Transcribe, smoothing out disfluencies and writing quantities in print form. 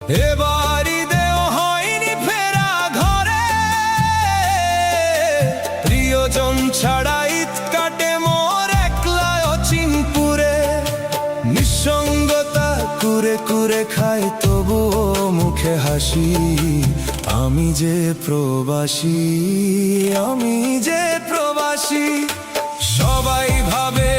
এবারই দেও হয়নি ফেরা ঘরে, প্রিয়জন ছাড়া ঈদ কাটে মোর একলা অচিনপুরে। নিঃসঙ্গতা কুরে কুরে খায় তবুও মুখে হাসি, আমি যে প্রবাসী, আমি যে প্রবাসী। সবাই ভাবে